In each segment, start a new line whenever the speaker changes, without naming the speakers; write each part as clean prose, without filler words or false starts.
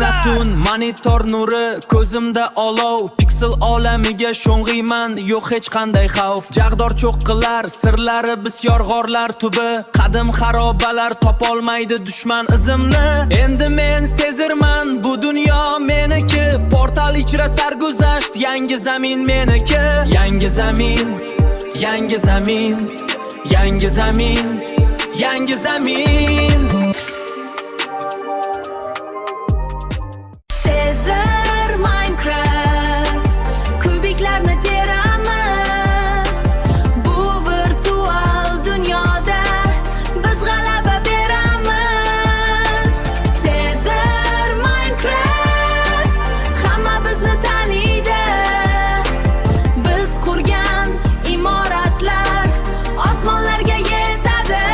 Platun, monitor nuri, ko'zimda olov, piksel olamiga sho'ng'iyman, yo'q hech qanday xavf. Jag'dor cho'qqilar, sirlari bisyor g'orlar tubi, qadim xarobalar topolmaydi dushman izimni. Endi men sezirman, bu dunyo meniki, portal ichra sarguzasht, yangi zamin meniki. Yangi zamin, yangi zamin, yangi zamin, yangi zamin.
Sezar Minecraft, kubiklarni teramiz. Bu virtual dunyoda biz g'alaba beramiz. Sezar Minecraft, hamma bizni taniydi. Biz qurgan imoratlar osmonlarga yetadi.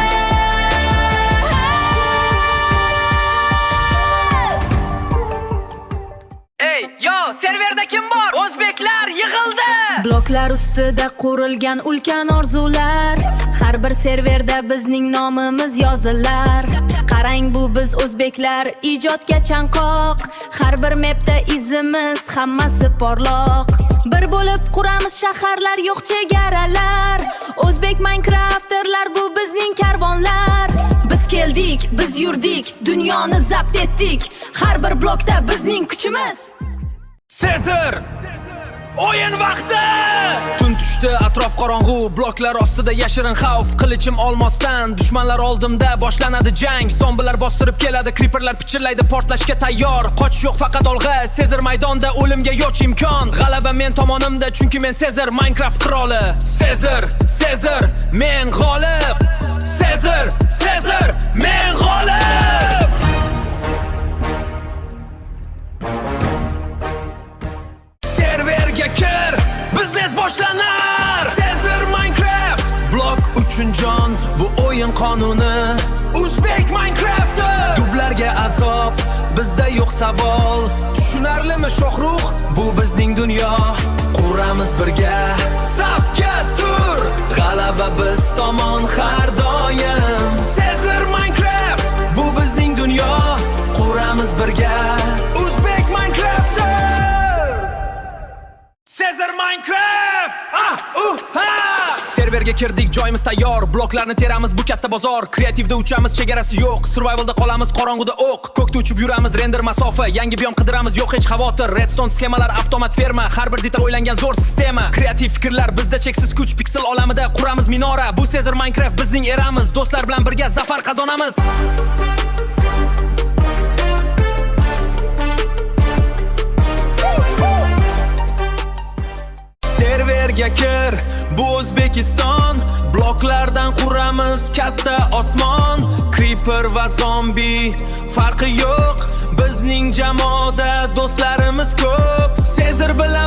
Ey, yo, serverda kim bor? O'zbeklar yig'ildi.
Bloklar ustida qurilgan ulkan orzular, har bir serverda bizning nomimiz yozilar. Qarang, bu biz o'zbeklar, ijodga chanqoq, har bir mapda izimiz, hammasi porloq. Bir bo'lib quramiz shaharlar, yo'q chegaralar. O'zbek Minecrafterlar, bu bizning karvonlar. Biz keldik, biz yurdik, dunyoni zabt etdik. Har bir blokda bizning kuchimiz.
Sezar! O'yin vaqti! Tun tushdi, atrof qorong'u, bloklar ostida yashirin xavf. Qilichim olmosdan, dushmanlar oldimda, boshlanadi jang. Zombilar bostirib keladi, creeperlar pichirlaydi, portlashga tayyor. Qochish yo'q, faqat olg'a. Sezar maydonda, o'limga yo'q imkon. G'alaba men tomonimda, chunki men Sezar, Minecraft qiroli. Sezar, Sezar, men g'olib. Sezar, Sezar, men g'olib. Serverga kir, biznes boshlanar. Sezar Minecraft, blok uchun jon, bu o'yin qonuni. O'zbek Minecrafter, dublarga azob, bizda yo'q savol. Tushunarlimi Shohrux, bu bizning dunyo. Quramiz birga, safga tur, g'alaba biz tomon har doim. Sezar Minecraft, bu bizning dunyo. Quramiz birga, O'zbek Minecrafter. Sezar Minecraft! Serverga kirdik, joyimiz tayyor. Bloklarni teramiz, bu katta bozor. Kreativda uchamiz, chegarasi yo'q. Survivalda qolamiz, qorong'uda o'q. Ko'kda uchib yuramiz, render masofa. Yangi biyom qidiramiz, yo'q hech xavotir. Redstone sxemalar, avtomat ferma, har bir detal o'ylangan zo'r sistema. Kreativ fikrlar, bizda cheksiz kuch, piksel olamida quramiz minora. Bu Sezar Minecraft bizning eramiz. Do'stlar bilan birga zafar qozonamiz. Serverga kir, bu O'zbekiston. Bloklardan quramiz katta osmon. Creeper va zombi farqi yo'q, bizning jamoada do'stlarimiz ko'p. Sezar bilan